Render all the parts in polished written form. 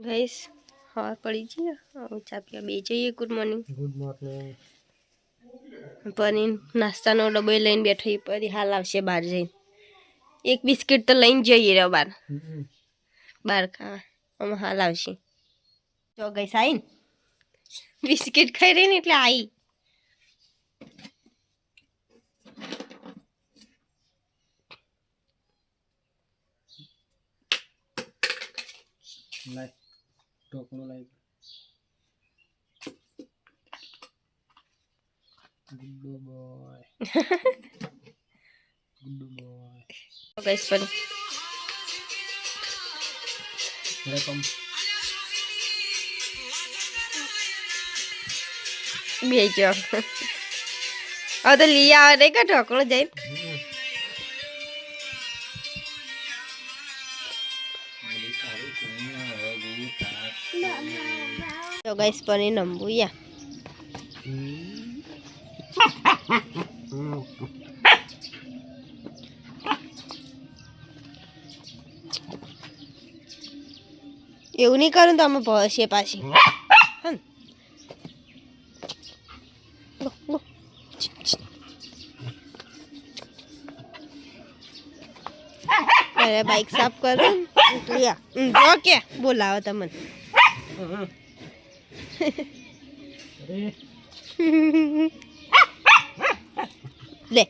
Guys हाँ पड़ी जी चा पिया बे जाइए। गुड मॉर्निंग पनीर नास्ता नो डब्बो लईने बैठी परी हाल आवशे बार जईने एक बिस्किट तो लईने जईए रे बार बार खा हम हाल आवशे जो गाइस आई बिस्किट खाई रही ने એટલે आई लाइक टोकनो लाइक गुड बॉय तो गाइस पर वेलकम बेचो अब तो लिया नहीं का ढोकनो जाए तो गाइस पनीर नंबू या એવું નહીં કરું તો અમે ભસે પાછી अरे बाइक साफ कर लिया जो क्या बोलाओ तमन ले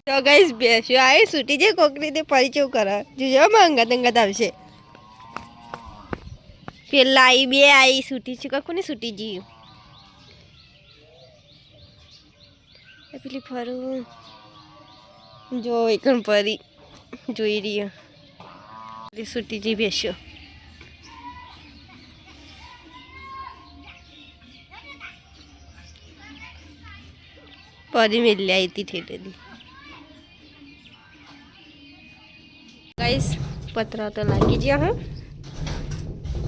तो गाइस बेसो आए सूटी जे कोकरी दे परिचय करा जो मांगा दंगा दावशे पेला आई बे आई सूटी छुका कोनी सूटी जी ए पेली फरू जो एकन परी જોઈ રહી सूटी जी बेसो परी मिल आई थी ठेठे दी गाइस पतरा तो लागी गया हूँ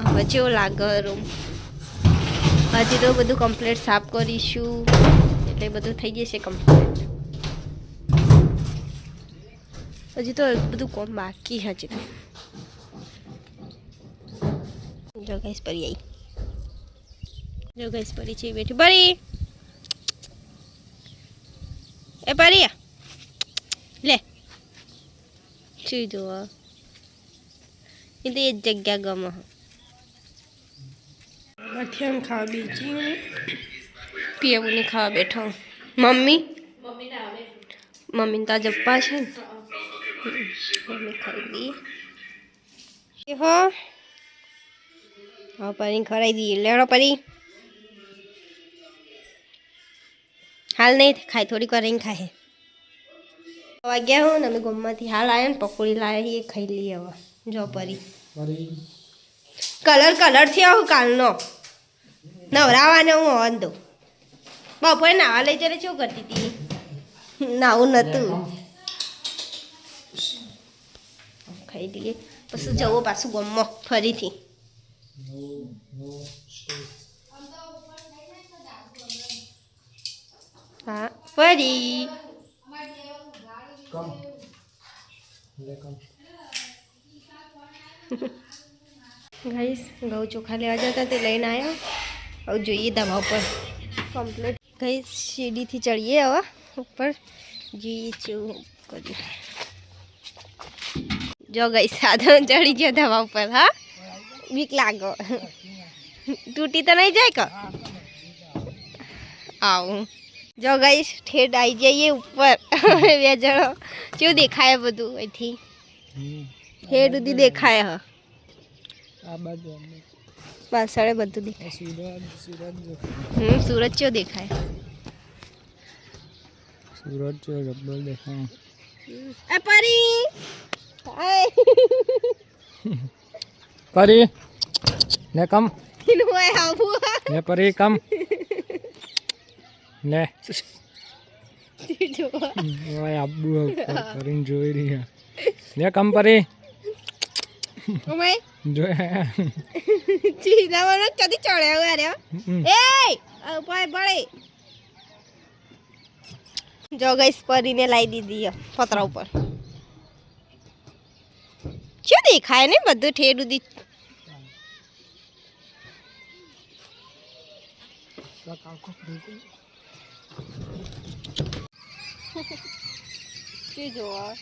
હવે જેવો લાગે રૂમ હજી તો બધું કમ્પ્લીટ સાફ કરીશું એટલે બધું થઈ જશે કમ્પ્લીટ હજી તો બધું કોમ બાકી હજી તો જો ગાઈસ પરી આવી જો ગાઈસ પરી છે બેઠી પરી એ પરી લે શું જોવા એ તો એ જગ્યા ગમે मठिया में खावा बीजी पियाबू ने खावा बैठा हूँ मम्मी मम्मी ता जप्पा है मम्मी खाई दी हो हाँ परी खराई दी लेड़ो परी हाल नहीं खाए थोड़ी कर खाए आ गया हूँ ना मैं गुम्मा थी हाल आया पकौड़ी लाया ये खाई ली हवा जो परी कलर कलर थी आहू काल नो नवरावाने हूँ वांधो बपोरे नावा लई जरे शू करती थी नावू नतु खाई दिए पछी जवो पाछू गमो फरी थी हाँ फरी गाइस घઉં ચોખા લેવા જતા તે લઈને આવ્યા હવે જોઈએ દવા ઉપર કમ્પ્લીટ ગાઈસ સીડીથી ચડીએ હવે ઉપર જોઈએ શું કર્યું જો ગાઈસ સાધન ચડી ગયો દવા ઉપર હા બીક લાગો તૂટી તો નહીં જાય કે આવું જો ગાઈસ ઠેઠ આવી જઈએ ઉપર બે જણો શું દેખાય બધું અહીંથી ઠેઠ સુધી દેખાય હ पासड़े बधु दिखाय सूरज चो देखाय सूरज चो जब्बर देखाय ए परी हाय परी ले कम इन होय आबू ले परी कम ले जो ओए आबू परी જોઈ રહી है ले कम परी ओमे जो ચીના મને કદી ચડ્યા અરે એ પડે જો ગઈસ પરીને લાવી દીધી પતરા ઉપર શું દેખાય ને બધું ઠેર ઉધી શું જોવા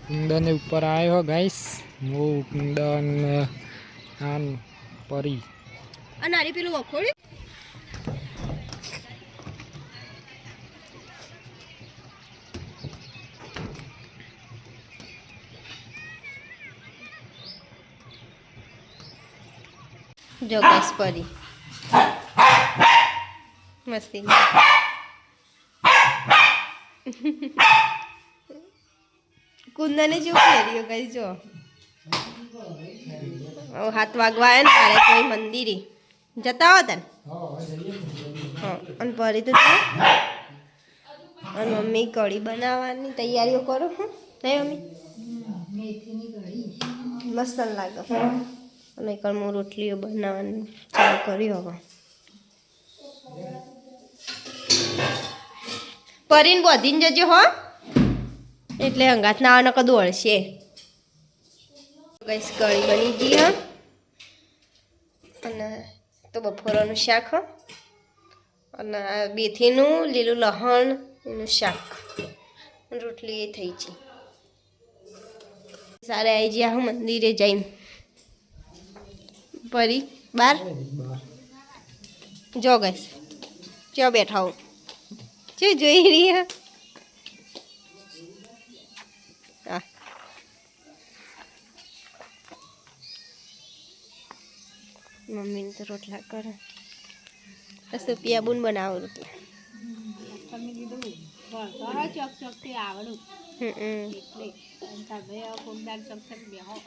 કુંદન ઉપર આવ્યો ગાઈસ હું કુંદન આન પરી આ નારી પેલું વખોડ્યું જો ગાઈસ પરી મસ્તી કુંદને જેવું પહેર્યું ગાઈસ જો હાથ વાગવા આવે ને તારે કોઈ મંદિરે જતા હો તને હા અને પરી તો અને મમ્મી કઢી બનાવવાની તૈયારીઓ કરો હા નહીં મમ્મી મસ્ત લાગે અને હું રોટલીઓ બનાવવાની ચાલુ કર્યું હવે પરીને બોધીને જજો હો એટલે હંગાત ના આવવાનો કદું વળશે ગઈસ કઢી બની ગઈ હા અને તો બપોરનું શાક હા અને બેથીનું લીલું લહણ એનું શાક રોટલી એ થઈ છે સારે આવી ગયા હું મંદિરે જઈને પરી બાર જો ગઈસ ચો બેઠા હું શું જોઈ રહી હા મમ્મીને તો રોટલા કરે સુપિયા બુન બનાવો રોટલા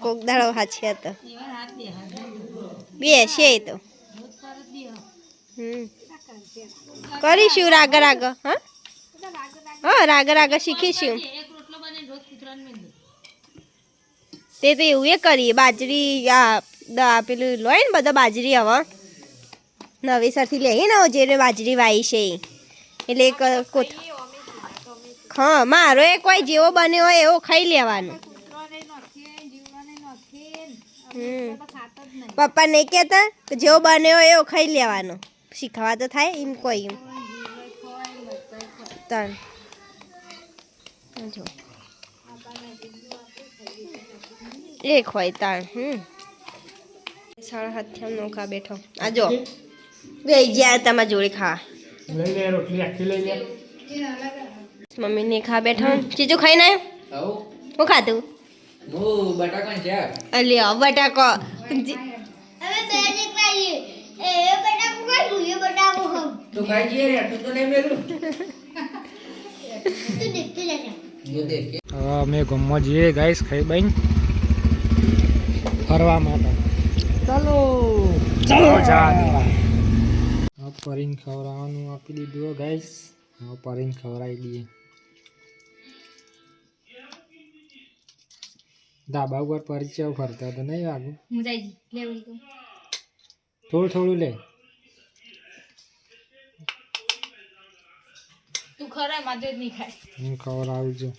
કોક દાડો હાચી હતા બે છે તો કરીશું રાગ રાગ હા હા રાગ રાગ શીખીશું તે તો એવું એ કરીએ બાજરી આ પેલું લોય ને બધા બાજરી હવે નવેસરથી લઈએ ને જે બાજરી વાવી છે એટલે એક કોથ હા મારો એ કોઈ જેવો બન્યો હોય એવો ખાઈ લેવાનો પપ્પા નહીં કહેતા કે જેવો બન્યો હોય એવો ખાઈ લેવાનો શીખવા તો થાય એમ કોઈ તણ જો એક હોય તાણ સાડા હાથથી આમ નોખા બેઠો આ જો બે જ્યાં તમારા જોડે ખાવા મમ્મી ને ખા બેઠા ચીજુ ખાઈને આવ્યો હું ખાધું અલ્યા બટાકો હવે અમે ગમવા જઈએ ગાઈસ ખાઈ બાઈ ફરવા માટે ચાલો પરીને ખવડાવવાનું આપી દીધું ગાઈસ હવે પરીને ખવડાવી દઈએ ધાબા ઉપર પરિચય ફરતા તો નહીં વાગું થોડું થોડું લે હું ખવડાવું છું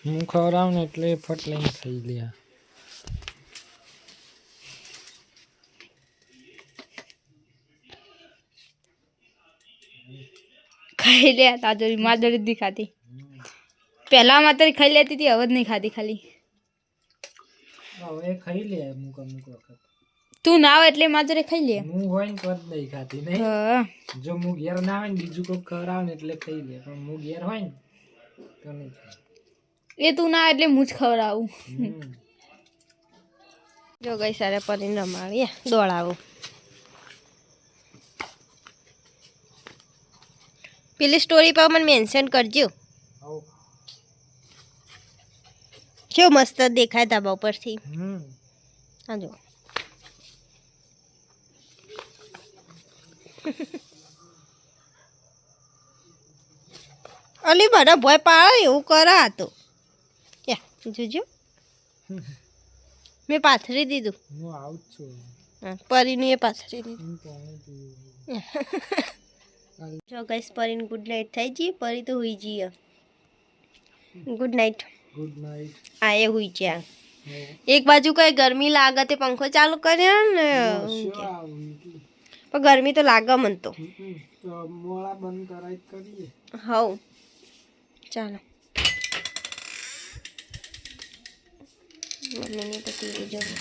હું ખવડાવું ને એટલે ફટ લઈને ખાઈ લે ખાઈ લે તાજોરી માધોરી જ ખાતી પહેલા માત્ર ખાઈ લેતી હતી હવે જ નહીં ખાતી ખાલી હવે ખાઈ લે અમુક અમુક વખત તું ના આવે એટલે માધોરી ખાઈ લે હું હોય ને તો જ નહીં ખાતી નહીં જો હું ઘેર ના હોય ને બીજું કોઈ ખવડાવે ને એટલે ખાઈ લે પણ હું ઘેર હોય ને તો નહીં ખાય એ તું ના એટલે હું જ ખવડાવું જો ગઈ સારે પરીને રમાડીએ દોડાવું પેલી સ્ટોરી પર મને મેન્શન કરજો કેવું મસ્ત દેખાય ધાબા ઉપરથી હા જો અલી બધા ભોય પાડે એવું કરા તો જોજો મેં પાથરી દીધું હું આવું જ છું હા પરીનું એ પાથરી દીધું હું પાણી પીવું જો ગાઈસ પરીને ગુડ નાઇટ થઈ ગઈ પરી તો હુઈ જઈએ ગુડ નાઇટ ગુડ નાઇટ આ એ હુઈ ગયા એક બાજુ કઈ ગરમી લાગે તે પંખો ચાલુ કર્યો ને પણ ગરમી તો લાગે મને તો મોળા બંધ કરાય કરીએ હવ ચાલો મમ્મીની તો ટીવી જોવું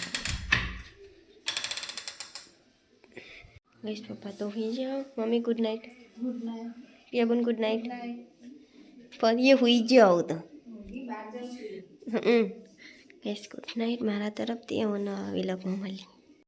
ગઈશ પપ્પા તો હુઈ જાઓ મમ્મી ગુડ નાઇટ પિયાબન ગુડ નાઇટ ફરી એ હુઈ જાઓ તો ગઈશ ગુડ નાઇટ મારા તરફથી એવું ન આવી લગમાં મળી